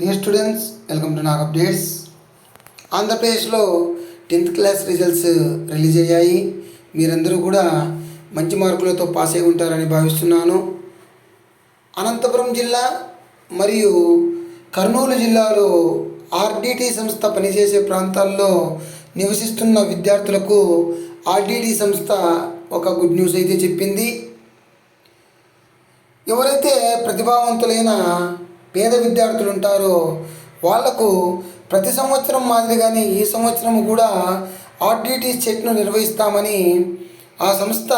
Dear students, welcome to Nag updates. ఆంధ్రప్రదేశ్లో 10th class results release అయ్యాయి. మీరందరూ కూడా మంచి మార్కులతో పాస్ అయి ఉంటారని భావిస్తున్నాను. అనంతపురం జిల్లా మరియు కర్నూలు జిల్లాలో ఆర్డిటి సంస్థ పనిచేసే ప్రాంతాల్లో నివసిస్తున్న విద్యార్థులకు ఆర్డిటి సంస్థ ఒక గుడ్ న్యూస్ అయితే చెప్పింది. ఎవరైతే ప్రతిభావంతులైన పేద విద్యార్థులు ఉంటారో వాళ్లకు ప్రతి సంవత్సరం మాదిరిగానే ఈ సంవత్సరం కూడా ఆర్డిటి సెట్ను నిర్వహిస్తామని ఆ సంస్థ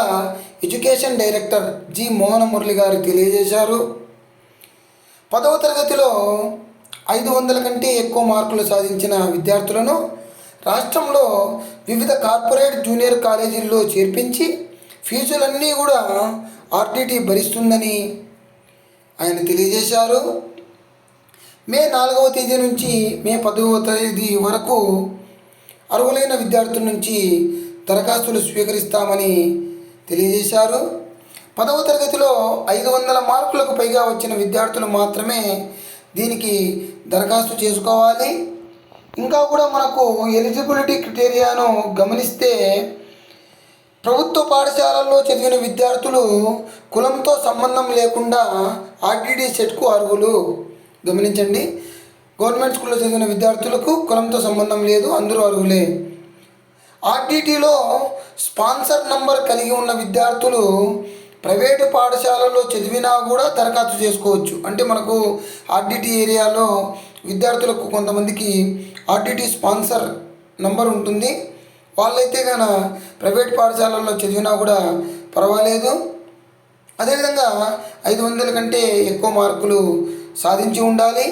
ఎడ్యుకేషన్ డైరెక్టర్ జి మోహన మురళి గారు తెలియజేశారు. 10వ తరగతిలో 500 కంటే ఎక్కువ మార్కులు సాధించిన విద్యార్థులను రాష్ట్రంలో వివిధ కార్పొరేట్ జూనియర్ కాలేజీల్లో చేర్పించి ఫీజులన్నీ కూడా ఆర్డిటి భరిస్తుందని ఆయన తెలియజేశారు. మే 4వ తేదీ నుంచి మే 10వ తేదీ వరకు అర్హులైన విద్యార్థుల నుంచి దరఖాస్తులు స్వీకరిస్తామని తెలియజేశారు. 10వ తరగతిలో 500 మార్కులకు పైగా వచ్చిన విద్యార్థులు మాత్రమే దీనికి దరఖాస్తు చేసుకోవాలి. ఇంకా కూడా మనకు ఎలిజిబిలిటీ క్రైటీరియాను గమనిస్తే ప్రభుత్వ పాఠశాలల్లో చదివిన విద్యార్థులు కులంతో సంబంధం లేకుండా ఆర్డిటి సెట్కు అర్హులు. గమనించండి, గవర్నమెంట్ స్కూల్లో చదివిన విద్యార్థులకు కులంతో సంబంధం లేదు, అందరూ అర్హులే. ఆర్డిటిలో స్పాన్సర్ నంబర్ కలిగి ఉన్న విద్యార్థులు ప్రైవేటు పాఠశాలలో చదివినా కూడా దరఖాస్తు చేసుకోవచ్చు. అంటే మనకు ఆర్డిటి ఏరియాలో విద్యార్థులకు కొంతమందికి ఆర్డిటి స్పాన్సర్ నంబర్ ఉంటుంది. వాళ్ళైతే కనుక ప్రైవేట్ పాఠశాలల్లో చదివినా కూడా పర్వాలేదు. అదేవిధంగా 500 కంటే ఎక్కువ మార్కులు సాధించి ఉండాలి.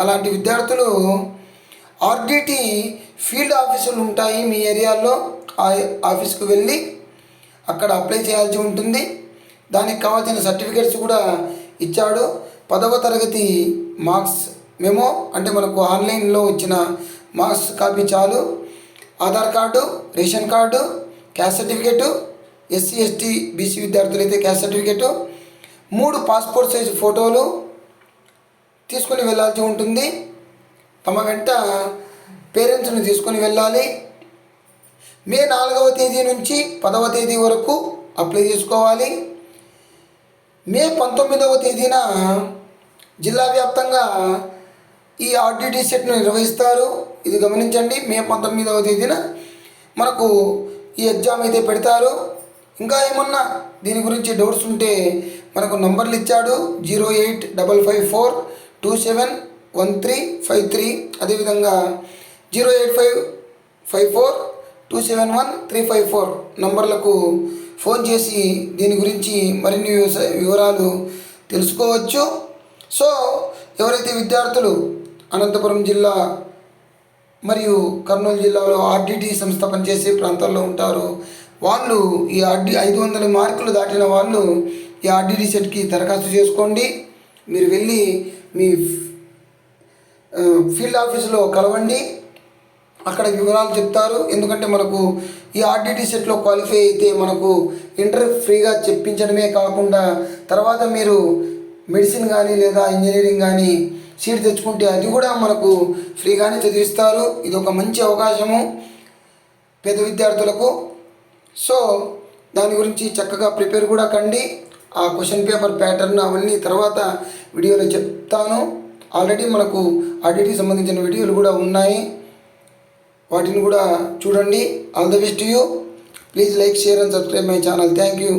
అలాంటి విద్యార్థులు ఆర్డిటి ఫీల్డ్ ఆఫీసులు ఉంటాయి మీ ఏరియాలో, ఆ ఆఫీస్కు వెళ్ళి అక్కడ అప్లై చేయాల్సి ఉంటుంది. దానికి కావాల్సిన సర్టిఫికేట్స్ కూడా ఇచ్చాడు. 10వ తరగతి మార్క్స్ మెమో అంటే మనకు ఆన్లైన్లో వచ్చిన మార్క్స్ కాపీ చాలు. Aadhaar card, ration card, caste certificate, SC ST BC విద్యార్థులైతే క్యాస్ట్ సర్టిఫికేటు, 3 పాస్పోర్ట్ సైజు ఫోటోలు తీసుకొని వెళ్ళాల్సి ఉంటుంది. తమ వెంట పేరెంట్స్ని తీసుకొని వెళ్ళాలి. మే 4వ తేదీ నుంచి 10వ తేదీ వరకు అప్లై చేసుకోవాలి. మే 19వ తేదీన జిల్లా వ్యాప్తంగా ఈ ఆర్డిటి సెట్ను నిర్వహిస్తారు. ఇది గమనించండి, మే 19వ తేదీన మనకు ఈ ఎగ్జామ్ అయితే పెడతారు. ఇంకా ఏమన్నా దీని గురించి డౌట్స్ ఉంటే మనకు నంబర్లు ఇచ్చాడు 08554271353, అదేవిధంగా 08554271354 నంబర్లకు ఫోన్ చేసి దీని గురించి మరిన్ని వివరాలు తెలుసుకోవచ్చు. సో ఎవరైతే విద్యార్థులు అనంతపురం జిల్లా మరియు కర్నూలు జిల్లాలో ఆర్డిటి సంస్థ పనిచేసే ప్రాంతాల్లో ఉంటారో వాళ్ళు ఈ 500 మార్కులు దాటిన వాళ్ళు ఈ ఆర్డిటి సెట్కి దరఖాస్తు చేసుకోండి. మీరు వెళ్ళి మీ ఫీల్డ్ ఆఫీసులో కలవండి, అక్కడ వివరాలు చెప్తారు. ఎందుకంటే మనకు ఈ ఆర్డిటి సెట్లో క్వాలిఫై అయితే మనకు ఇంటర్వ్యూ ఫ్రీగా చెప్పించడమే కాకుండా తర్వాత మీరు మెడిసిన్ కానీ లేదా ఇంజనీరింగ్ కానీ సీట్ తెచ్చుకుంటే అది కూడా మనకు ఫ్రీగానే చదివిస్తారు. ఇది ఒక మంచి అవకాశము పేద విద్యార్థులకు. సో దాని గురించి చక్కగా ప్రిపేర్ కూడా కండి. ఆ క్వశ్చన్ పేపర్ ప్యాటర్న్ అవన్నీ తర్వాత వీడియోలో చెప్తాను. ఆల్రెడీ మనకు ఆర్డిటికి సంబంధించిన వీడియోలు కూడా ఉన్నాయి, వాటిని కూడా చూడండి. All the best to you. Please like, share and subscribe my channel. Thank you.